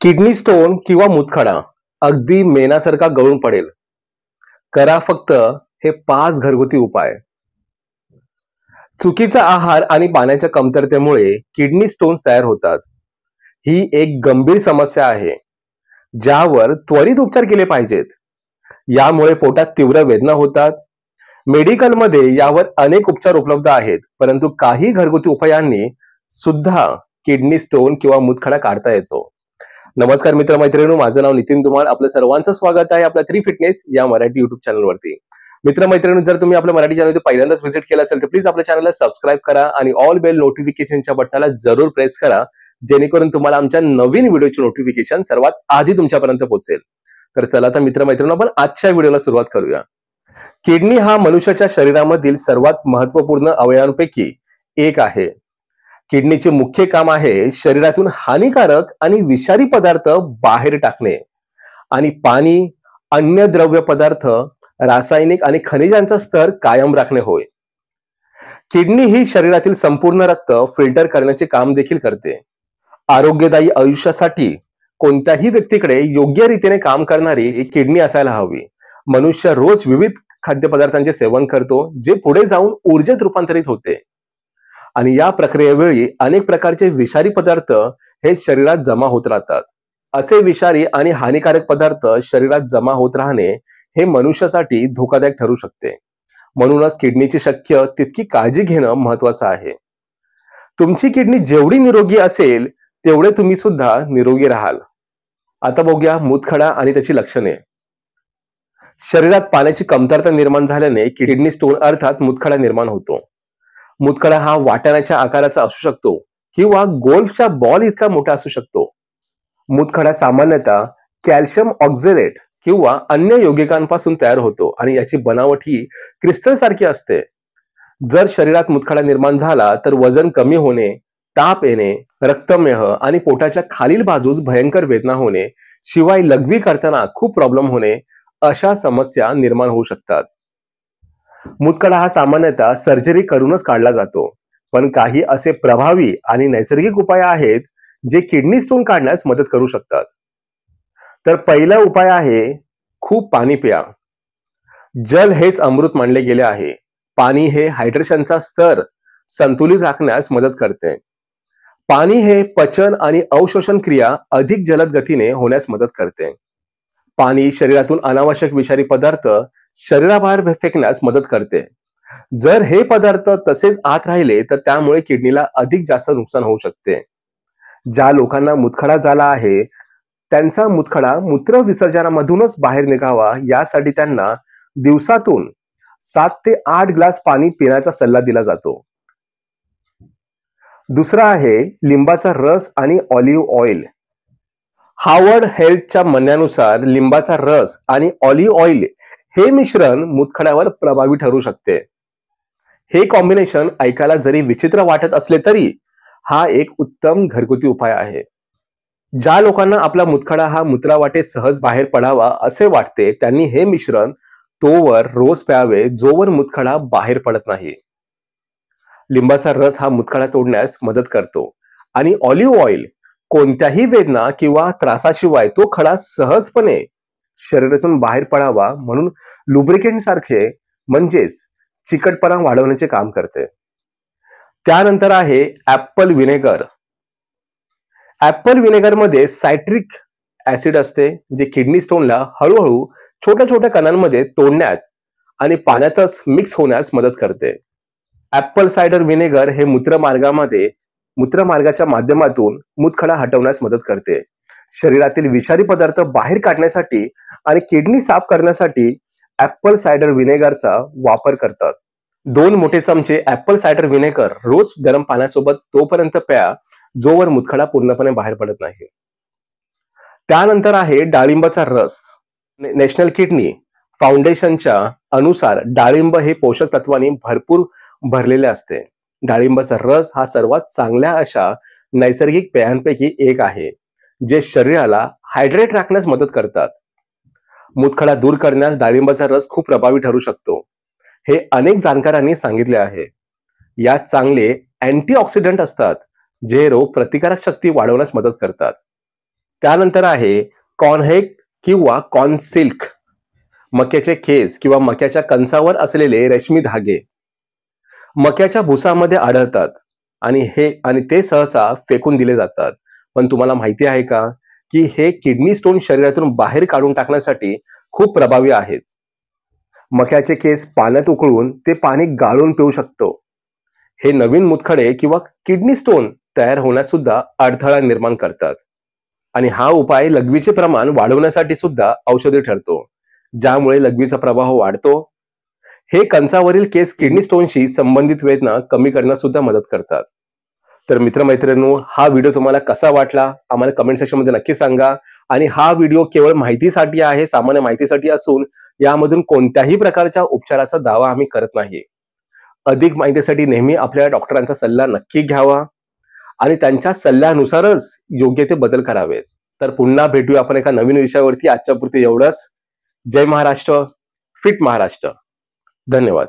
Kidney stone किंवा मूतखडा अगदी मेणासारखा गळून पडेल. करा फक्त हे 5 घरगुती उपाय. चुकीचा आहार आणि पाण्याच्या कमतरतेमुळे किडनी स्टोन्स तयार होतात. ही एक गंभीर समस्या आहे, ज्यावर त्वरित उपचार केले पाहिजेत. यामुळे पोटात तीव्र वेदना होतात. मेडिकलमध्ये यावर अनेक उपचार उपलब्ध आहेत, परंतु काही घरगुती उपायांनी सुद्धा किडनी स्टोन किंवा मूतखडा काढता येतो. नमस्कार मित्रमैत्रिणींनो, माझं नाव नितीन धुमाळ. आपलं सर्वांचं स्वागत आहे आपल्या 3 फिटनेस या मराठी युट्यूब चॅनलवरती. मित्रमैत्रिणींनो, जर तुम्ही आपल्या मराठी चॅनल पहिल्यांदाच व्हिजिट केलं असेल तर प्लीज आपल्या चॅनलला सबस्क्राईब करा आणि ऑल बेल नोटिफिकेशनच्या बटनाला जरूर प्रेस करा, जेणेकरून तुम्हाला आमच्या नवीन व्हिडिओची नोटिफिकेशन सर्वात आधी तुमच्यापर्यंत पोहोचेल. तर चला तर मित्रमैत्रिणींनो, आपण आजच्या व्हिडिओला सुरुवात करूया. किडनी हा मनुष्याच्या शरीरामधील सर्वात महत्त्वपूर्ण अवयवांपैकी एक आहे. किडनीचे मुख्य काम आहे शरीरातून हानिकारक आणि विषारी पदार्थ बाहेर टाकणे आणि पाणी, अन्य द्रव्य पदार्थ, रासायनिक आणि खनिजांचा स्तर कायम राखणे होय. किडनी ही शरीरातील संपूर्ण रक्त फिल्टर करण्याचे काम देखील करते. आरोग्यदायी आयुष्यासाठी कोणत्याही व्यक्तीकडे योग्य रीतीने काम करणारी एक किडनी असायला हवी. मनुष्य रोज विविध खाद्यपदार्थांचे सेवन करतो, जे पुढे जाऊन ऊर्जेत रूपांतरित होते आणि या प्रक्रियेवेळी अनेक प्रकारचे विषारी पदार्थ हे शरीरात जमा होत राहतात. असे विषारी आणि हानिकारक पदार्थ शरीरात जमा होत राहणे हे मनुष्यासाठी धोकादायक ठरू शकते. म्हणूनच किडनीची शक्य तितकी काळजी घेणं महत्वाचं आहे. तुमची किडनी जेवढी निरोगी असेल तेवढे तुम्ही सुद्धा निरोगी राहाल. आता बघूया मूतखडा आणि त्याची लक्षणे. शरीरात पाण्याची कमतरता निर्माण झाल्याने किडनी स्टोन अर्थात मूतखडा निर्माण होतो. मूतखडा हा वाटाण्याच्या आकाराचा असू शकतो किंवा गोल्फच्या बॉल इतका मोठा असू शकतो. मूतखडा सामान्यतः कॅल्शियम ऑक्झलेट किंवा अन्य यौगिकांपासून तयार होतो आणि याची बनावट ही क्रिस्टल सारखी असते. जर शरीरात मूतखडा निर्माण झाला तर वजन कमी होणे, ताप येणे, रक्तमेह आणि पोटाच्या खालील बाजूस भयंकर वेदना होणे, शिवाय लघवी करताना खूप प्रॉब्लेम होणे अशा समस्या निर्माण होऊ शकतात. मूतखडा हा सामान्यतः सर्जरी करूनच काढला जातो, पण काही असे प्रभावी आणि नैसर्गिक उपाय आहेत जे किडनी स्टोन काढण्यास मदत करू शकतात. तर पहिला उपाय आहे खूप पाणी प्या. जल हेच अमृत मानले गेले आहे. पाणी हे हायड्रेशनचा स्तर संतुलित राखण्यास मदत करते. पाणी हे पचन आणि अवशोषण क्रिया अधिक जलद गतीने होण्यास मदत करते. पाणी शरीरातून अनावश्यक विषारी पदार्थ शरीराबाहेर फेकण्यास मदत करते. जर हे पदार्थ तसेच आत राहिले तर त्यामुळे किडनीला अधिक जास्त नुकसान होऊ शकते. ज्या लोकांना मूतखडा झाला आहे त्यांचा मूतखडा मूत्र विसर्जनामधूनच बाहेर निघावा यासाठी त्यांना दिवसातून 7 ते 8 ग्लास पाणी पिण्याचा सल्ला दिला जातो. दुसरा आहे लिंबाचा रस आणि ऑलिव्ह ऑइल. हार्वर्ड हेल्थच्या म्हणण्यानुसार लिंबाचा रस आणि ऑलिव्ह ऑइल हे मिश्रण मूतखड्यावर प्रभावी ठरू शकते. हे कॉम्बिनेशन ऐकायला जरी विचित्र वाटत असले तरी हा एक उत्तम घरगुती उपाय आहे. ज्या लोकांना आपला मूतखडा हा मूत्रावाटे सहज बाहेर पडावा असे वाटते त्यांनी हे मिश्रण तोवर रोज प्यावे जोवर मूतखडा बाहेर पडत नाही. लिंबाचा रस हा मूतखडा तोडण्यास मदत करतो आणि ऑलिव्ह ऑइल कोणत्याही वेदना किंवा त्रासाशिवाय तो खडा सहजपणे शरीरातून बाहेर पडावा म्हणून लुब्रिकेंट सारखे म्हणजेच चिकटपणा वाढवण्याचे काम करते. त्यानंतर आहे ऍपल व्हिनेगर. ऍपल व्हिनेगर मध्ये सायट्रिक ऍसिड असते, जे किडनी स्टोनला हळूहळू छोट्या छोट्या कणांमध्ये तोडण्यात आणि पाण्यातच मिक्स होण्यास मदत करते. ऍपल सायडर व्हिनेगर हे मूत्रमार्गाच्या माध्यमातून मूतखडा हटवण्यास मदत करते. शरीरातील विषारी पदार्थ बाहेर काढण्यासाठी आणि किडनी साफ करण्यासाठी ऍपल सायडर व्हिनेगरचा वापर करतात. 2 मोठे चमचे ऍपल सायडर व्हिनेगर रोज गरम पाण्यासोबत तोपर्यंत प्या जोवर मूतखडा पूर्णपणे बाहेर पडत नाही. त्यानंतर आहे डाळिंबाचा रस. नॅशनल किडनी फाउंडेशनच्या अनुसार डाळिंब हे पोषक तत्वांनी भरपूर भरलेले असते. डाळिंबाचा रस हा सर्वात चांगल्या अशा नैसर्गिक पेयांपैकी एक आहे, जे शरीराला हायड्रेट राखण्यास मदत करतात. मूतखडा दूर करण्यास डाळिंबाचा रस खूप प्रभावी ठरू शकतो, हे अनेक जाणकारांनी सांगितले आहे. यात चांगले अँटीऑक्सिडंट असतात, जे रोग प्रतिकारक शक्ती वाढवण्यास मदत करतात. त्यानंतर आहे कॉर्नहेक किंवा कॉर्नसिल्क, मक्याचे केस किंवा मक्याच्या कणसावर असलेले रेशमी धागे मक्याच्या भुसामध्ये आढळतात आणि ते सहसा फेकून दिले जातात. पण तुम्हाला माहिती आहे का की हे किडनी स्टोन शरीरातून बाहेर काढून टाकण्यासाठी खूप प्रभावी आहेत. मक्याचे केस पाण्यात उकळून ते पाणी गाळून पिऊ शकतो. हे नवीन मुतखडे किंवा किडनी स्टोन तयार होण्यास सुद्धा अडथळा निर्माण करतात. आणि हा उपाय लघवीचे प्रमाण वाढवण्यासाठी सुद्धा औषधी ठरतो, ज्यामुळे लघवीचा प्रभाव वाढतो. हे कंसावरील केस किडनी स्टोनशी संबंधित वेदना कमी करण्यास सुद्धा मदत करतात. तर मित्रमैत्रिणींनो, हा व्हिडिओ तुम्हाला कसा वाटला आम्हाला कमेंट सेक्शन मध्ये नक्की सांगा. आणि हा व्हिडिओ केवळ माहितीसाठी आहे, सामान्य माहितीसाठी असून यामधून कोणत्याही प्रकारच्या उपचाराचा दावा आम्ही करत नाही. अधिक माहितीसाठी नेहमी आपल्या डॉक्टरांचा सल्ला नक्की घ्यावा आणि त्यांच्या सल्ल्यानुसारच योग्य ते बदल करावेत. तर पुन्हा भेटूया आपण एका नवीन विषयावरती. आजच्या पुरती एवढंच. जय महाराष्ट्र, फिट महाराष्ट्र. धन्यवाद.